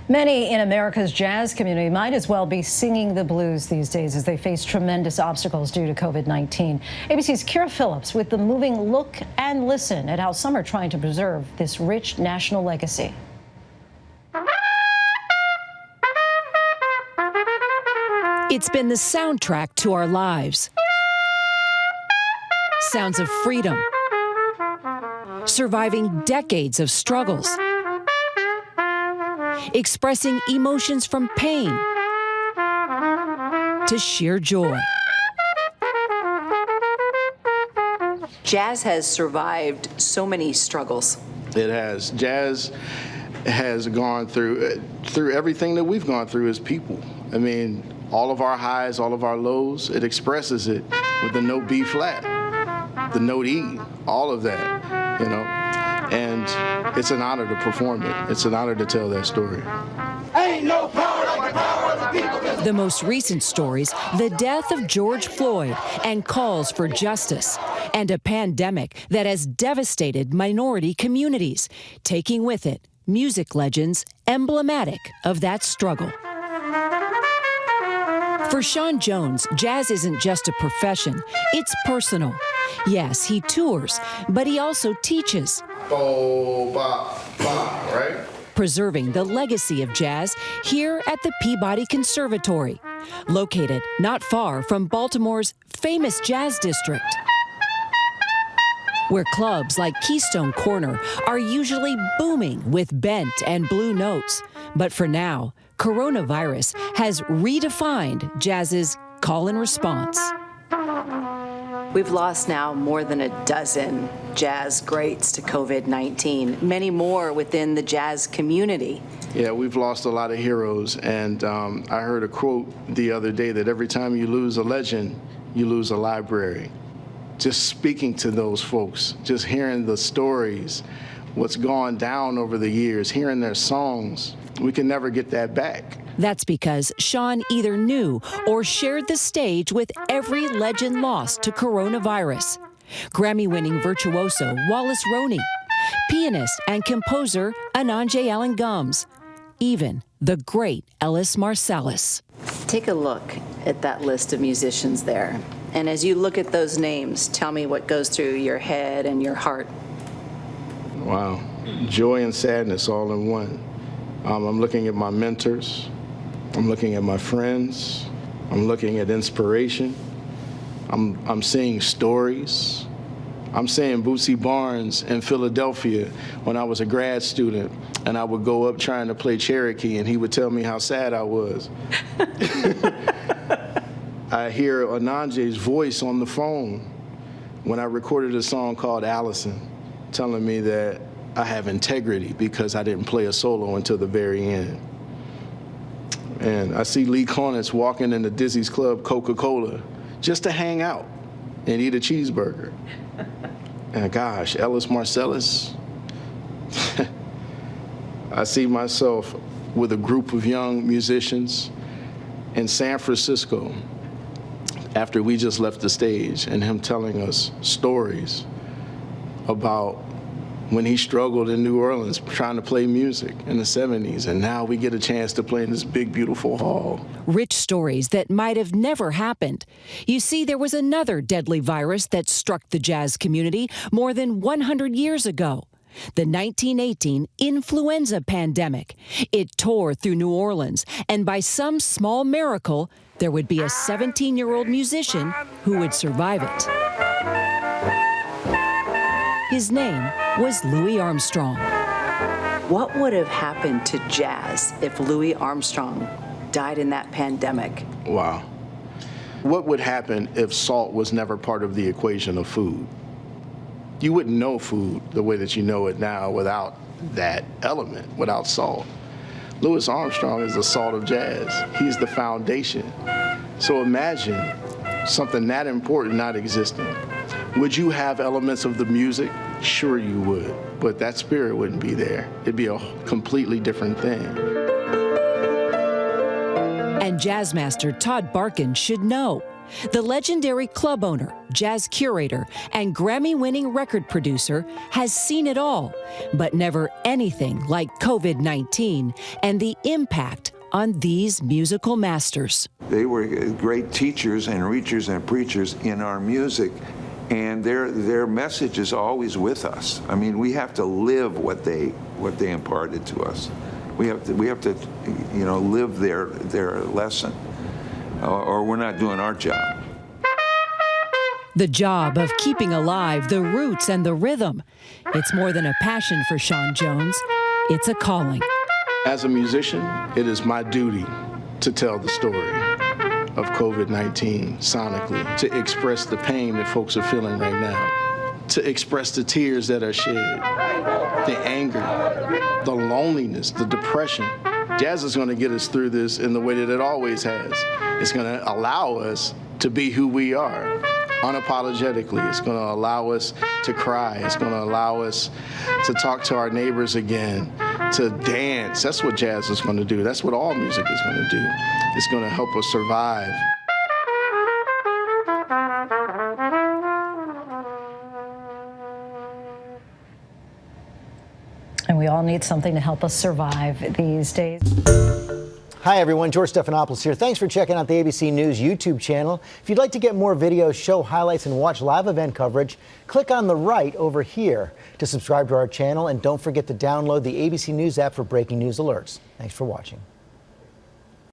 Many in America's jazz community might as well be singing the blues these days as they face tremendous obstacles due to COVID-19. ABC's Kyra Phillips with the moving look and listen at how some are trying to preserve this rich national legacy. It's been the soundtrack to our lives. Sounds of freedom, surviving decades of struggles, expressing emotions from pain to sheer joy. Jazz has survived so many struggles. It has. Jazz has gone through everything that we've gone through as people. I mean, all of our highs, all of our lows, it expresses it with the note B flat, the note E, all of that, you know. And it's an honor to perform it. It's an honor to tell that story. Ain't no power like the power of the people. The most recent stories, the death of George Floyd and calls for justice, and a pandemic that has devastated minority communities, taking with it music legends emblematic of that struggle. For Sean Jones, jazz isn't just a profession, it's personal. Yes, he tours, but he also teaches. Bo, ba, ba, right? Preserving the legacy of jazz here at the Peabody Conservatory, located not far from Baltimore's famous jazz district, where clubs like Keystone Corner are usually booming with bent and blue notes. But for now, coronavirus has redefined jazz's call and response. We've lost now more than a dozen jazz greats to COVID-19, many more within the jazz community. Yeah, we've lost a lot of heroes, and I heard a quote the other day that every time you lose a legend, you lose a library. Just speaking to those folks, just hearing the stories, what's gone down over the years, hearing their songs, we can never get that back. That's because Sean either knew or shared the stage with every legend lost to coronavirus. Grammy-winning virtuoso Wallace Roney, pianist and composer Ananje Allen Gums, even the great Ellis Marsalis. Take a look at that list of musicians there. And as you look at those names, tell me what goes through your head and your heart. Wow, joy and sadness all in one. I'm looking at my mentors. I'm looking at my friends. I'm looking at inspiration. I'm seeing stories. I'm seeing Bootsy Barnes in Philadelphia when I was a grad student, and I would go up trying to play Cherokee, and he would tell me how sad I was. I hear Ananje's voice on the phone when I recorded a song called Allison, telling me that I have integrity because I didn't play a solo until the very end. And I see Lee Konitz walking in the Dizzy's Club Coca-Cola just to hang out and eat a cheeseburger. And gosh, Ellis Marsalis. I see myself with a group of young musicians in San Francisco after we just left the stage, and him telling us stories about when he struggled in New Orleans trying to play music in the 70s, and now we get a chance to play in this big, beautiful hall. Rich stories that might have never happened. You see, there was another deadly virus that struck the jazz community more than 100 years ago. The 1918 influenza pandemic. It tore through New Orleans, and by some small miracle, there would be a 17-year-old musician who would survive it. His name was Louis Armstrong. What would have happened to jazz if Louis Armstrong died in that pandemic? Wow. What would happen if salt was never part of the equation of food? You wouldn't know food the way that you know it now without that element, without salt. Louis Armstrong is the salt of jazz. He's the foundation. So imagine something that important not existing. Would you have elements of the music? Sure you would, but that spirit wouldn't be there. It'd be a completely different thing. And jazz master Todd Barkin should know. The legendary club owner, jazz curator, and Grammy-winning record producer has seen it all, but never anything like COVID-19 and the impact on these musical masters. They were great teachers and reachers and preachers in our music, and their message is always with us. I mean, we have to live what they imparted to us. We have to live their lesson, or we're not doing our job. The job of keeping alive the roots and the rhythm. It's more than a passion for Sean Jones. It's a calling. As a musician, it is my duty to tell the story of COVID-19 sonically, to express the pain that folks are feeling right now, to express the tears that are shed, the anger, the loneliness, the depression. Jazz is going to get us through this in the way that it always has. It's going to allow us to be who we are, unapologetically. It's going to allow us to cry. It's going to allow us to talk to our neighbors again, to dance. That's what jazz is going to do. That's what all music is going to do. It's going to help us survive. And we all need something to help us survive these days. Hi, everyone. George Stephanopoulos here. Thanks for checking out the ABC News YouTube channel. If you'd like to get more videos, show highlights, and watch live event coverage, click on the right over here to subscribe to our channel. And don't forget to download the ABC News app for breaking news alerts. Thanks for watching.